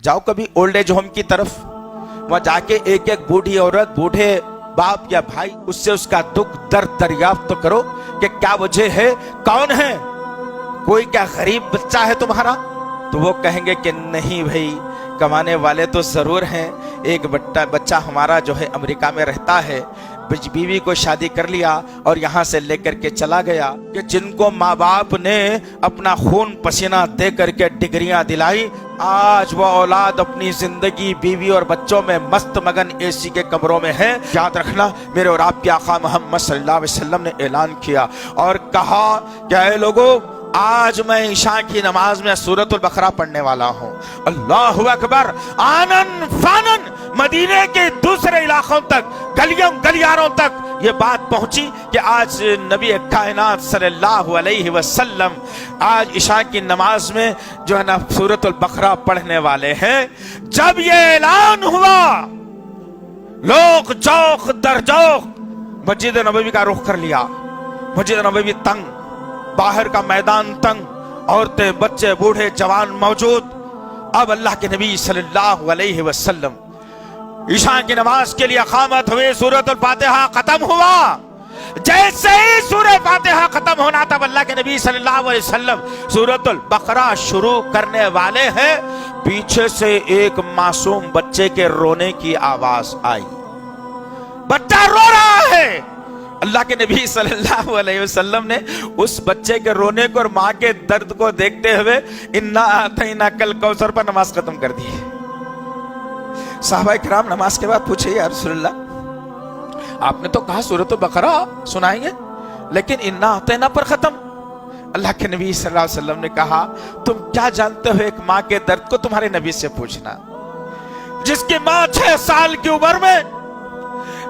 जाओ कभी old age home की तरफ, वहां जाके एक एक बूढ़ी औरत, बूढ़े बाप या भाई, उससे उसका दुख दर्द दरियाफ्त तो करो कि क्या वजह है, कौन है, कोई क्या गरीब बच्चा है तुम्हारा? तो वो कहेंगे कि नहीं भाई, कमाने वाले तो जरूर हैं, एक बच्चा हमारा जो है अमेरिका में रहता है, बीवी को शादी कर लिया और यहाँ से लेकर के चला गया। कि जिनको माँ बाप ने अपना खून पसीना दे करके डिग्रियां दिलाई, आज वो औलाद अपनी जिंदगी बीवी और बच्चों में मस्त मगन एसी के कमरों में है। याद रखना, मेरे और आपके आका मोहम्मद सल्लल्लाहु अलैहि वसल्लम ने ऐलान किया और कहा, क्या है लोगों, आज मैं ईशा की नमाज में सूरतुल बकरा पढ़ने वाला हूँ। अल्लाहु अकबर। आनन फानन मदीने के दूसरे इलाकों तक, गलियों गलियारों तक ये बात पहुंची कि आज नबी कायनात सल्लल्लाहु अलैहि वसल्लम आज ईशा की नमाज में जो है ना सूरतुल बकरा पढ़ने वाले हैं। जब ये ऐलान हुआ, लोग चौक दर चौक मस्जिद नबवी का रुख कर लिया। मस्जिद नबवी तंग, बाहर का मैदान तंग, औरतें बच्चे बूढ़े जवान मौजूद। अब अल्लाह के नबी सल्लल्लाहु अलैहि वसल्लम ईशा की नमाज के लिए अकामत हुए, सूरतुल फातिहा खत्म हुआ। जैसे ही सूरह फातिहा खत्म होना, तब अल्लाह के नबी सल्लल्लाहु अलैहि वसल्लम सूरतुल बकरा शुरू करने वाले हैं। पीछे से एक मासूम बच्चे के रोने की आवाज आई। बच्चा रो रहा है। अल्लाह के नबी सल्लल्लाहु अलैहि वसल्लम ने उस बच्चे के रोने को और माँ के दर्द को देखते हुए इन्ना आतैना कल कौसर पर नमाज खत्म कर दी। साहबा किराम नमाज के बाद पूछे, या रसूलल्लाह, आपने तो कहा सूरतुल बकरा सुनाएंगे, लेकिन इन्ना आतैना पर खत्म। अल्लाह के नबी सल्लल्लाहु अलैहि वसल्लम ने कहा, तुम क्या जानते हो एक माँ के दर्द को, तुम्हारे नबी से पूछना। जिसकी माँ 6 साल की उम्र में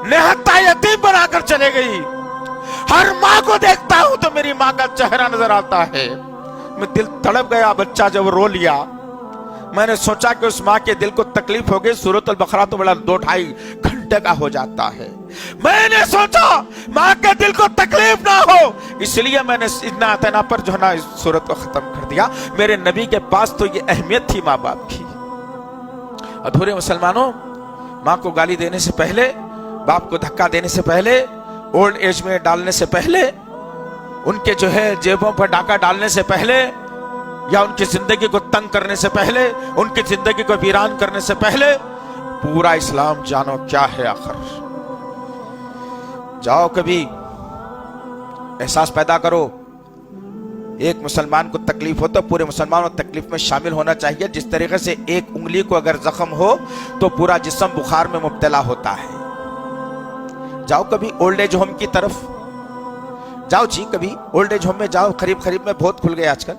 निहत्ता यतीम बनाकर चले गई। हर माँ को देखता हूं तो मेरी माँ का चेहरा नजर आता है। मैं दिल तड़प गया, बच्चा जब रो लिया। मैंने सोचा कि उस माँ के दिल को तकलीफ हो गई। सूरतुल बकरा तो बड़ा 2-2.5 घंटे का हो जाता है। मैंने सोचा माँ के दिल को तकलीफ ना हो, इसलिए मैंने इतना आतना पर जो है ना सूरत को खत्म कर दिया। मेरे नबी के पास तो ये अहमियत थी माँ बाप की। अधूरे मुसलमानों, माँ को गाली देने से पहले, बाप को धक्का देने से पहले, ओल्ड एज में डालने से पहले, उनके जो है जेबों पर डाका डालने से पहले, या उनकी जिंदगी को तंग करने से पहले, उनकी जिंदगी को वीरान करने से पहले, पूरा इस्लाम जानो क्या है आखिर। जाओ कभी एहसास पैदा करो, एक मुसलमान को तकलीफ हो तो पूरे मुसलमानों तकलीफ में शामिल होना चाहिए। जिस तरीके से एक उंगली को अगर जख्म हो तो पूरा जिस्म बुखार में मुब्तला होता है। जाओ कभी ओल्ड एज होम की तरफ, जाओ जी, कभी ओल्ड एज होम में जाओ। करीब करीब में बहुत खुल गए आजकल।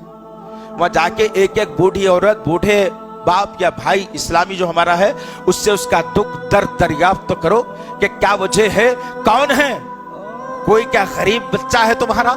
वहां जाके एक एक बूढ़ी औरत, बूढ़े बाप या भाई, इस्लामी जो हमारा है, उससे उसका दुख दर्द दरियाफ्त तो करो कि क्या वजह है, कौन है, कोई क्या गरीब बच्चा है तुम्हारा,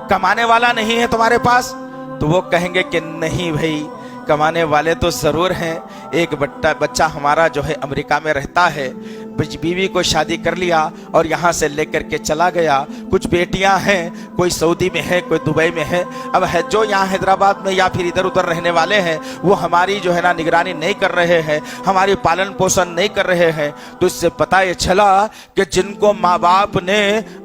कमाने वाला नहीं है तुम्हारे पास? तो वो कहेंगे कि नहीं भाई, कमाने वाले तो जरूर हैं, एक बच्चा हमारा जो है अमेरिका में रहता है, बीवी को शादी कर लिया और यहाँ से लेकर के चला गया। कुछ बेटियां हैं, कोई सऊदी में है, कोई दुबई में है। अब है जो यहाँ हैदराबाद में या फिर इधर उधर रहने वाले हैं, वो हमारी जो है ना निगरानी नहीं कर रहे हैं, हमारी पालन पोषण नहीं कर रहे हैं। तो इससे पता ये चला कि जिनको माँ बाप ने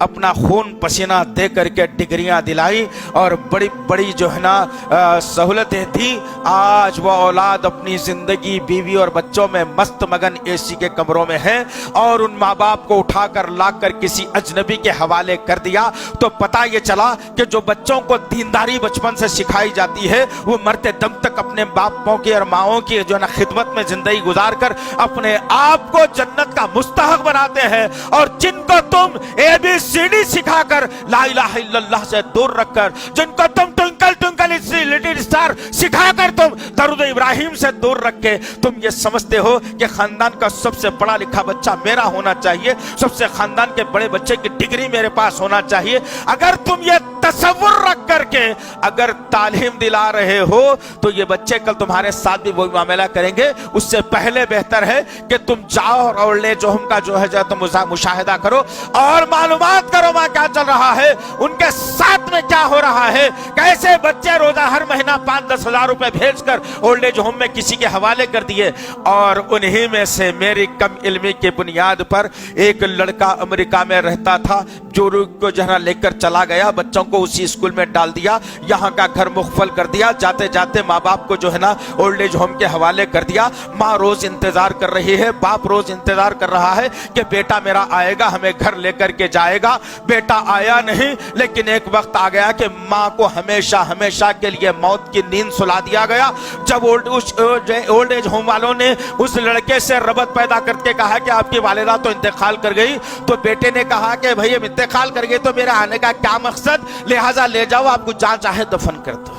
अपना खून पसीना दे करके डिग्रियां दिलाई और बड़ी बड़ी जो है ना सहूलतें दी, आज वो औलाद अपनी जिंदगी बीवी और बच्चों में मस्त मगन एसी के कमरों में है और उन माँ बाप को उठाकर लाकर किसी अजनबी के हवाले कर दिया। तो पता ये चला कि जो बच्चों को दीनदारी बचपन से सिखाई जाती है, वो मरते दम तक अपने बापों की और माओं की जो ना खिदमत में जिंदगी गुजार कर अपने आप को जन्नत का मुस्तहक बनाते हैं। और जिनको तुम ABCD सिखाकर ला इलाहा इल्लल्लाह से दूर रखकर, जिनको तुम ट्विंकल ट्विंकल लिटिल स्टार सिखाकर तुम दरूद इब्राहिम से दूर रख के तुम ये समझते हो कि खानदान का सबसे पढ़ा लिखा बच्चा मेरा होना चाहिए, सबसे खानदान के बड़े बच्चे की डिग्री मेरे पास होना चाहिए। अगर तुम ये तसव्वुर रख करके अगर तालीम दिला रहे हो तो ये बच्चे कल तुम्हारे साथ भी वही मामला करेंगे। उससे पहले बेहतर है कि तुम जाओ और ओल्ड एज होम का जो है जो तुम मुशाहिदा करो और मालूमात करो वहां क्या चल रहा है, उनके साथ में क्या हो रहा है, कैसे बच्चे रोजा हर महीना 5-10 हजार रुपए भेजकर ओल्ड एज होम में किसी के हवाले कर दिए। और उन्हीं में से मेरी कम इल्मी की बुनियाद पर एक लड़का अमेरिका में रहता था, जो को जहाँ लेकर चला गया, बच्चों को उसी स्कूल में डाल दिया, यहाँ का घर मुखफल कर दिया, जाते जाते माँ बाप को जो है ना ओल्ड एज होम के हवाले कर दिया। माँ रोज इंतजार कर रही है, बाप रोज इंतजार कर रहा है कि बेटा मेरा आएगा, हमें घर लेकर के जाएगा। बेटा आया नहीं, लेकिन एक वक्त आ गया कि माँ को हमेशा हमेशा के लिए मौत की नींद सुला दिया गया। जब ओल्ड एज होम वालों ने उस लड़के से रबत पैदा करके कहा कि आपकी वालिदा तो इंतकाल कर गई, तो बेटे ने कहा कि भाई अब इंतकाल कर गई तो मेरे आने का क्या मकसद, लिहाजा ले जाओ, आपको जहां चाहे दफन कर दो।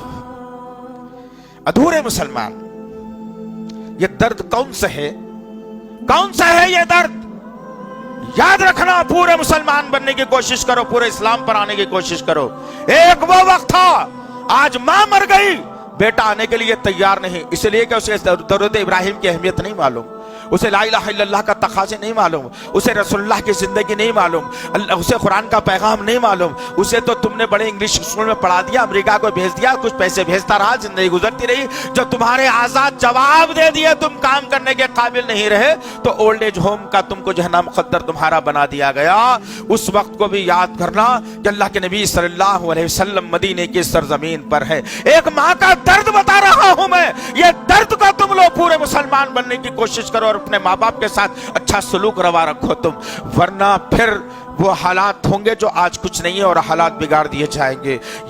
अधूरे मुसलमान, ये दर्द कौन सा है, कौन सा है ये दर्द? याद रखना, पूरे मुसलमान बनने की कोशिश करो, पूरे इस्लाम पर आने की कोशिश करो। एक वो वक्त था, आज मां मर गई, बेटा आने के लिए तैयार नहीं, इसलिए कि उसे दरूद इब्राहिम की अहमियत नहीं मालूम, उसे ला इलाहा इल्लल्लाह का तकाज़े नहीं मालूम, उसे रसूलुल्लाह की जिंदगी नहीं मालूम, उसे कुरान का पैगाम नहीं मालूम। उसे तो तुमने बड़े इंग्लिश स्कूल में पढ़ा दिया, अमेरिका को भेज दिया, कुछ पैसे भेजता रहा, जिंदगी गुजरती रही। जब तुम्हारे आजाद जवाब दे दिए, तुम काम करने के काबिल नहीं रहे, तो ओल्ड एज होम का तुमको जो है ना मुकद्दर तुम्हारा बना दिया गया। उस वक्त को भी याद करना कि अल्लाह के नबी सल्लल्लाहु अलैहि वसल्लम मदीने की सरजमीन पर है। एक माँ का दर्द बता रहा हूं मैं, ये दर्द का तुम लोग पूरे मुसलमान बनने की कोशिश करो और अपने माँ बाप के साथ अच्छा सलूक रवा रखो तुम, वरना फिर वो हालात होंगे जो आज कुछ नहीं है और हालात बिगाड़ दिए जाएंगे।